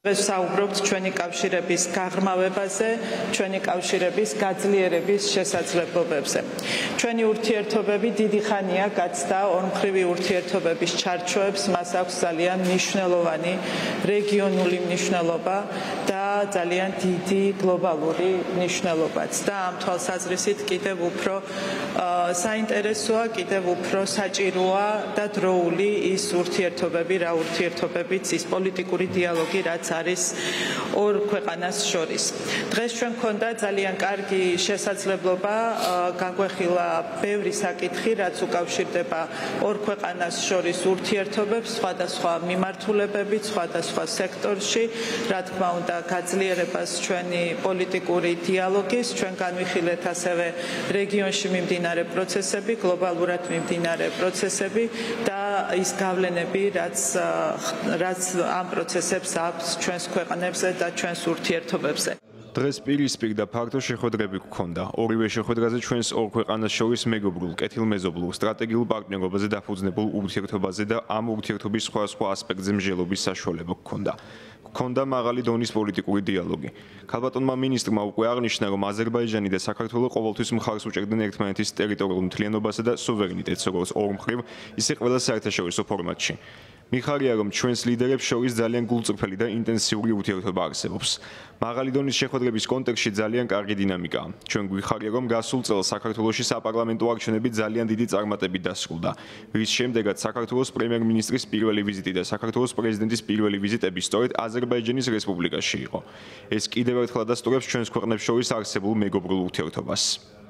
დღეს საუბრობთ ჩვენი კავშირების გაღრმავებაზე, ჩვენი კავშირების გაძლიერების შესაძლებლობებზე. ჩვენი ურთიერთობები დიდი ხანია გაცდა ორმხრივი ურთიერთობების ჩარჩოებს, მას აქვს ძალიან მნიშვნელოვანი რეგიონული მნიშვნელობა და ძალიან დიდი გლობალური მნიშვნელობაც. და ამ თვალსაზრისით კიდევ უფრო საინტერესოა, კიდევ უფრო საჭიროა და დროული ის ურთიერთობები, რა ურთიერთობებიც, ის პოლიტიკური დიალოგი, რაც არის ორ ქვეყანას შორის. დღეს ჩვენ გვქონდა ძალიან კარგი შესაძლებლობა გაგვეხილა ბევრი საკითხი, რაც უკავშირდება ორ ქვეყანას შორის ურთიერთობებს, სხვადასხვა მიმართულებებით, სხვადასხვა სექტორში, რა თქმა უნდა, გაძლიერებას ჩვენი პოლიტიკური დიალოგის, ჩვენ განვიხილეთ ასევე რეგიონში მიმდინარე პროცესები, გლობალურად მიმდინარე პროცესები და ის გავლენები, რაც ამ პროცესებს აქვს ჩვენს ქვეყნებზე და ჩვენს ურთიერთობებზე. დღეს პირისპირ და ფაქტო შეხვედრები გქონდა. ორივე შეხვედრაზე ჩვენს ორ ქვეყანას შორის მეგობრულ, კეთილმეზობლურ, სტრატეგიულ პარტნიორობაზე დაფუძნებულ ურთიერთობაზე და ამ ურთიერთობის სხვადასხვა ასპექტზე მსჯელობის საშუალება გქონდა. გქონდა მაღალი დონის პოლიტიკური დიალოგი. ქალბატონმა მინისტრმა უკვე აღნიშნა, რომ აზერბაიჯანი და საქართველო ყოველთვის მხარს უჭერდნენ ერთმანეთის ტერიტორიულ მთლიანობასა და სუვერენიტეტს, როგორც ორმხრივ, ისე ყველა საერთაშორისო ფორმატში. მიხარია, რომ ჩვენს ლიდერებს შორის ძალიან გულწრფელი და ინტენსიური ურთიერთობა არსებობს. მაღალი დონის შეხვედრების კონტექსტში ძალიან კარგი დინამიკაა. ჩვენ გვიხარია, რომ გასულ წელს საქართველოში საპარლამენტო არჩევნები ძალიან დიდი წარმატებით დასრულდა, რის შემდეგაც საქართველოს პრემიერ-მინისტრის პირველი ვიზიტი და საქართველოს პრეზიდენტის პირველი ვიზიტები სწორედ აზერბაიჯანის რესპუბლიკაში იყო. ეს კიდევ ერთხელ ადასტურებს ჩვენს ქვეყნებს შორის არსებულ მეგობრულ ურთიერთობას.